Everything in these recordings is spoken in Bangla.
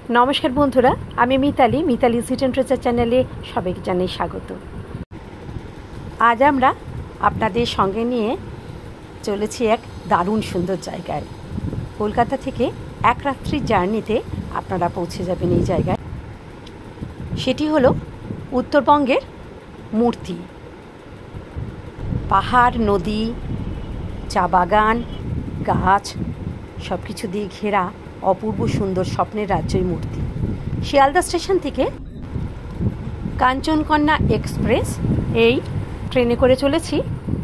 नमस्कार बंधुरा आमी मिताली मिताली सिट एंड ट्रेचार चैनेले सबाइके जानाई स्वागत। आज आमरा आपनादेर संगे निये चलेछि एक दारुण सुंदर जायगाय। कलकाता थेके एक रात्रिर जार्नीते आपनारा पौঁছে যাবেন এই জায়গায়। সেটি হলো উত্তরবঙ্গের মূর্তি। পাহাড়, নদী, চা বাগান, গাছ সবকিছু দিয়ে ঘেরা অপূর্ব সুন্দর স্বপ্নের রাজ্যই মূর্তি। শিয়ালদা স্টেশন থেকে কাঞ্চনকন্যা এক্সপ্রেস এই ট্রেনে করে চলেছি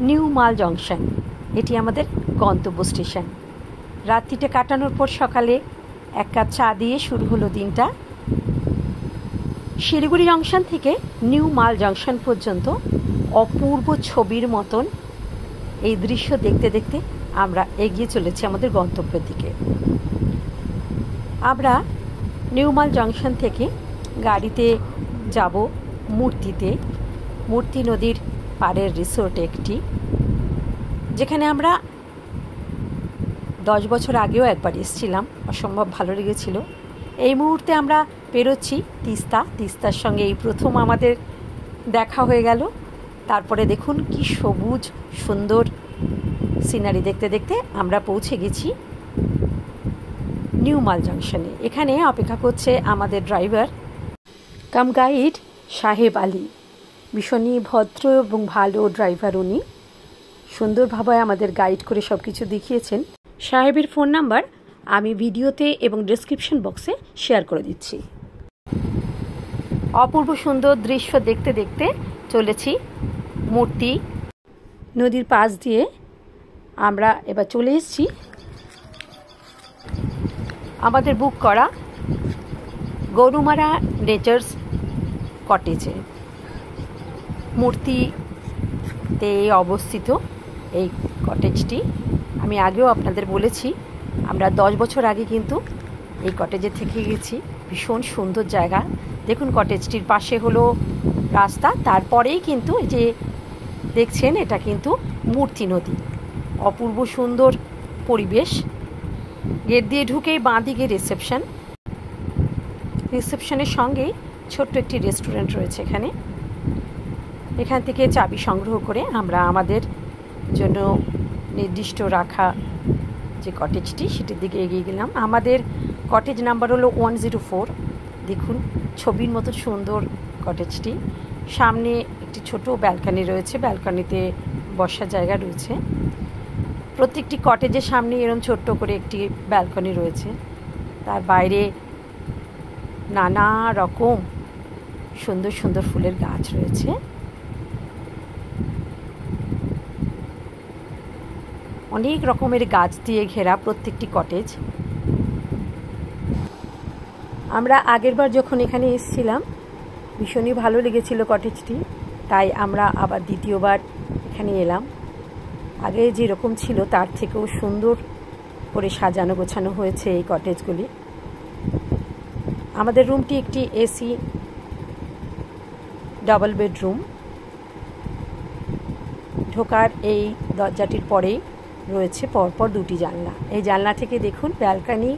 নিউ মাল জংশন। এটি আমাদের গন্তব্য স্টেশন। রাত্রিটা কাটানোর পর সকালে এক কাপ চা দিয়ে শুরু হলো দিনটা। শিলিগুড়ি জংশন থেকে নিউ মাল জংশন পর্যন্ত অপূর্ব ছবির মতন এই দৃশ্য দেখতে দেখতে আমরা এগিয়ে চলেছি আমাদের গন্তব্যের দিকে। আমরা নিউ মাল জংশন থেকে গাড়িতে যাব মূর্তিতে। মূর্তি নদীর পাড়ের রিসোর্ট একটি, যেখানে আমরা 10 বছর আগেও একবার এসেছিলাম, অসম্ভব ভালো লেগেছিল। এই মুহূর্তে আমরা পেরোচ্ছি তিস্তার সঙ্গে এই প্রথম আমাদের দেখা হয়ে গেল। তারপরে দেখুন কি সবুজ সুন্দর সিনারি দেখতে দেখতে আমরা পৌঁছে গেছি নিউ মাল জংশনে। এখানে অপেক্ষা করছে আমাদের ড্রাইভার কাম গাইড সাহেব আলী। ভীষণই ভদ্র এবং ভালো ড্রাইভার উনি। সুন্দরভাবে আমাদের গাইড করে সব কিছু দেখিয়েছেন। সাহেবের ফোন নাম্বার আমি ভিডিওতে এবং ডেসক্রিপশন বক্সে শেয়ার করে দিচ্ছি। অপূর্ব সুন্দর দৃশ্য দেখতে দেখতে চলেছি মূর্তি নদীর পাশ দিয়ে। আমরা এবার চলে এসেছি আমাদের বুক করা গরুমারা নেচার্স কটেজে। মূর্তিতে অবস্থিত এই কটেজটি আমি আগেও আপনাদের বলেছি, আমরা 10 বছর আগে কিন্তু এই কটেজে থেকে গেছি। ভীষণ সুন্দর জায়গা। দেখুন কটেজটির পাশে হলো রাস্তা, তারপরেই কিন্তু এই যে দেখছেন এটা কিন্তু মূর্তি নদী। অপূর্ব সুন্দর পরিবেশ। গেট দিয়ে ঢুকেই বাঁ দিকে রিসেপশনের সঙ্গেই ছোট্ট একটি রেস্টুরেন্ট রয়েছে এখানে। এখান থেকে চাবি সংগ্রহ করে আমরা আমাদের জন্য নির্দিষ্ট রাখা যে কটেজটি সেটির দিকে এগিয়ে গেলাম। আমাদের কটেজ নাম্বার হলো 104। দেখুন ছবির মতো সুন্দর কটেজটি। সামনে একটি ছোট ব্যালকনি রয়েছে, ব্যালকনিতে বসার জায়গা রয়েছে। প্রত্যেকটি কটেজের সামনে এরকম ছোট্ট করে একটি ব্যালকনি রয়েছে। তার বাইরে নানা রকম সুন্দর সুন্দর ফুলের গাছ রয়েছে। অনেক রকমের গাছ দিয়ে ঘেরা প্রত্যেকটি কটেজ। আমরা আগেরবার যখন এখানে এসেছিলাম ভীষণই ভালো লেগেছিল কটেজটি, তাই আমরা আবার দ্বিতীয়বার এখানে এলাম। আগে যেরকম ছিল তার থেকেও সুন্দর করে সাজানো গোছানো হয়েছে এই কটেজগুলি। আমাদের রুমটি একটি এসি ডাবল বেডরুম। ঢোকার এই দরজাটির পরেই রয়েছে পরপর দুটি জানলা। এই জানলা থেকে দেখুন ব্যালকনি,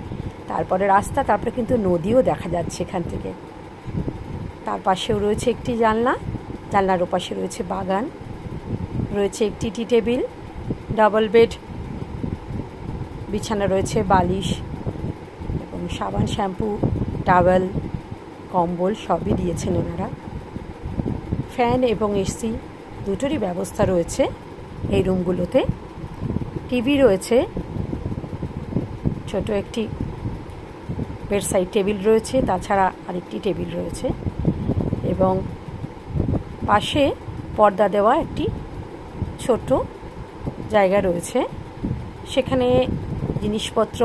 তারপরে রাস্তা, তারপরে কিন্তু নদীও দেখা যাচ্ছে এখান থেকে। তার পাশেও রয়েছে একটি জানলা, জানলার ওপাশে রয়েছে বাগান, রয়েছে একটি টি টেবিল, ডাবল বেড, বিছানা রয়েছে, বালিশ এবং সাবান, শ্যাম্পু, টাওয়েল, কম্বল সবই দিয়েছেন ওনারা। ফ্যান এবং এসি দুটোরই ব্যবস্থা রয়েছে এই রুমগুলোতে। টিভি রয়েছে, ছোট একটি বেডসাইড টেবিল রয়েছে, তাছাড়া আরেকটি টেবিল রয়েছে এবং পাশে পর্দা দেওয়া একটি ছোট জায়গা রয়েছে। সেখানে জিনিসপত্র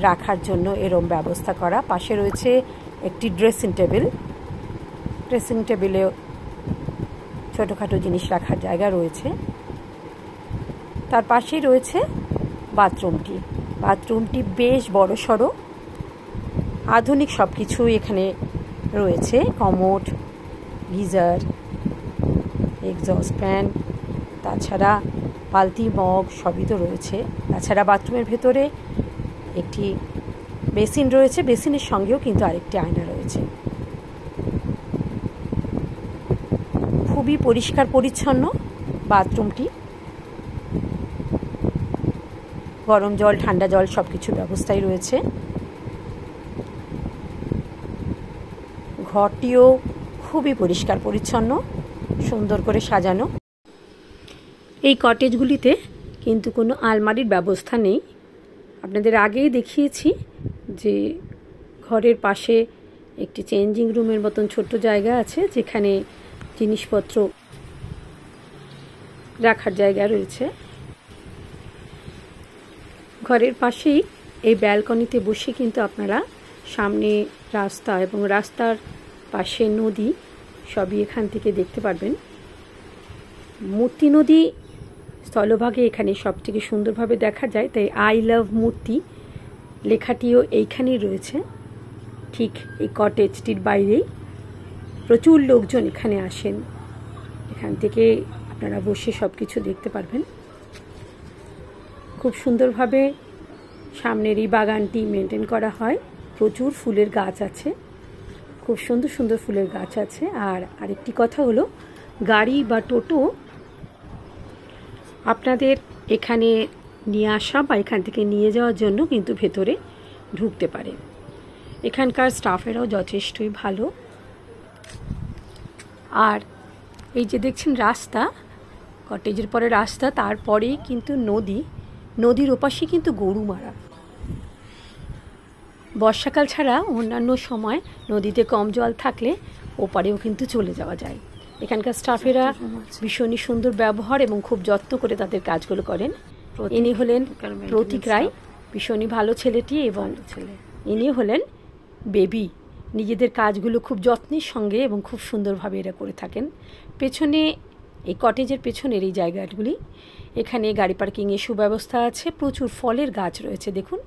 রাখার জন্য এরম ব্যবস্থা করা। পাশে রয়েছে একটি ড্রেসিং টেবিলেও ছোটোখাটো জিনিস রাখার জায়গা রয়েছে। তার পাশেই রয়েছে বাথরুমটি বেশ বড় সড়ো, আধুনিক সব কিছুই এখানে রয়েছে। কমোড, গিজার, এক্সস্ট ফ্যান, তাছাড়া বালতি, মগ সবই তো রয়েছে। তাছাড়া বাথরুমের ভেতরে একটি বেসিন রয়েছে, বেসিনের সঙ্গেও কিন্তু আরেকটি আয়না রয়েছে। খুবই পরিষ্কার পরিচ্ছন্ন বাথরুমটি। গরম জল, ঠান্ডা জল সব কিছু ব্যবস্থাই রয়েছে। ঘরটিও খুবই পরিষ্কার পরিচ্ছন্ন, সুন্দর করে সাজানো। এই কটেজগুলিতে কিন্তু কোনো আলমারির ব্যবস্থা নেই। আপনাদের আগেই দেখিয়েছি যে ঘরের পাশে একটি চেঞ্জিং রুমের মতন ছোট্ট জায়গা আছে, যেখানে জিনিসপত্র রাখার জায়গা রয়েছে। ঘরের পাশেই এই ব্যালকনিতে বসে কিন্তু আপনারা সামনে রাস্তা এবং রাস্তার পাশে নদী সবই এখান থেকে দেখতে পারবেন। মূর্তি নদী স্থলভাগে এখানে সবথেকে সুন্দরভাবে দেখা যায়, তাই আই লাভ মূর্তি লেখাটিও এইখানেই রয়েছে। ঠিক এই কটেজটির বাইরেই প্রচুর লোকজন এখানে আসেন, এখান থেকে আপনারা বসে সব কিছু দেখতে পারবেন। খুব সুন্দরভাবে সামনের এই বাগানটি মেনটেন করা হয়। প্রচুর ফুলের গাছ আছে, খুব সুন্দর সুন্দর ফুলের গাছ আছে। আর আরেকটি কথা হলো, গাড়ি বা টোটো আপনাদের এখানে নিয়ে আসা বা এখান থেকে নিয়ে যাওয়ার জন্য কিন্তু ভেতরে ঢুকতে পারে। এখানকার স্টাফেরাও যথেষ্টই ভালো। আর এই যে দেখছেন রাস্তা, কটেজের পরে রাস্তা, তারপরেই কিন্তু নদী। নদীর ওপাশে কিন্তু গরুমারা। বর্ষাকাল ছাড়া অন্যান্য সময় নদীতে কম জল থাকলে ওপারেও কিন্তু চলে যাওয়া যায়। এখানকার স্টাফেরা ভীষণই সুন্দর ব্যবহার এবং খুব যত্ন করে তাদের কাজগুলো করেন। ইনি হলেন প্রতীক রায়, ভীষণই ভালো ছেলেটি, এবং ইনি হলেন বেবি। নিজেদের কাজগুলো খুব যত্নের সঙ্গে এবং খুব সুন্দরভাবে এরা করে থাকেন। পেছনে এই কটেজের পেছনের এই জায়গাগুলি, এখানে গাড়ি পার্কিংয়ের সুব্যবস্থা আছে। প্রচুর ফলের গাছ রয়েছে, দেখুন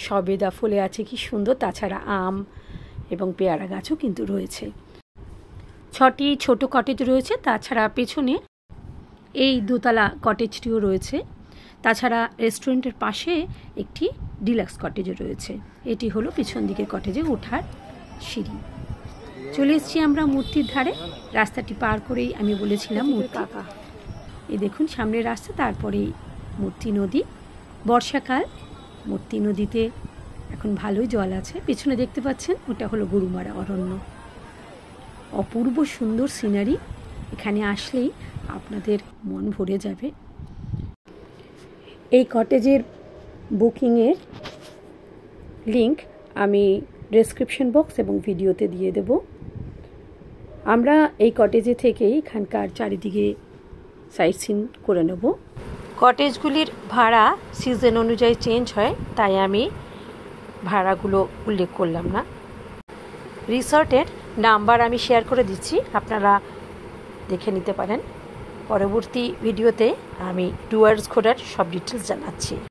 সবেদা ফুলে আছে, কি সুন্দর। তাছাড়া আম এবং পেয়ারা গাছও কিন্তু রয়েছে। 6টি ছোট কটেজ রয়েছে। তাছাড়া পেছনে এই দোতলা কটেজটিও রয়েছে। তাছাড়া রেস্টুরেন্টের পাশে একটি ডিলাক্স কটেজও রয়েছে। এটি হলো পিছন দিকের কটেজে ওঠার সিঁড়ি। চলে এসেছি আমরা মূর্তির ধারে। রাস্তাটি পার করেই আমি বলেছিলাম মূর্তি। এই দেখুন সামনের রাস্তা, তারপরেই মূর্তি নদী। বর্ষাকাল, মূর্তি নদীতে এখন ভালোই জল আছে। পেছনে দেখতে পাচ্ছেন ওটা হলো গরুমারা অরণ্য। অপূর্ব সুন্দর সিনারি, এখানে আসলেই আপনাদের মন ভরে যাবে। এই কটেজের বুকিংয়ের লিংক আমি ডেসক্রিপশন বক্স এবং ভিডিওতে দিয়ে দেব। আমরা এই কটেজে থেকেই এখানকার চারিদিকে সাইট সিন করে নেব। কটেজগুলির ভাড়া সিজন অনুযায়ী চেঞ্জ হয়, তাই আমি ভাড়াগুলো উল্লেখ করলাম না। রিসর্টের নাম্বার আমি শেয়ার করে দিচ্ছি, আপনারা দেখে নিতে পারেন। পরবর্তী ভিডিওতে আমি ডুয়ার্স ঘোরার সব ডিটেলস জানাচ্ছি।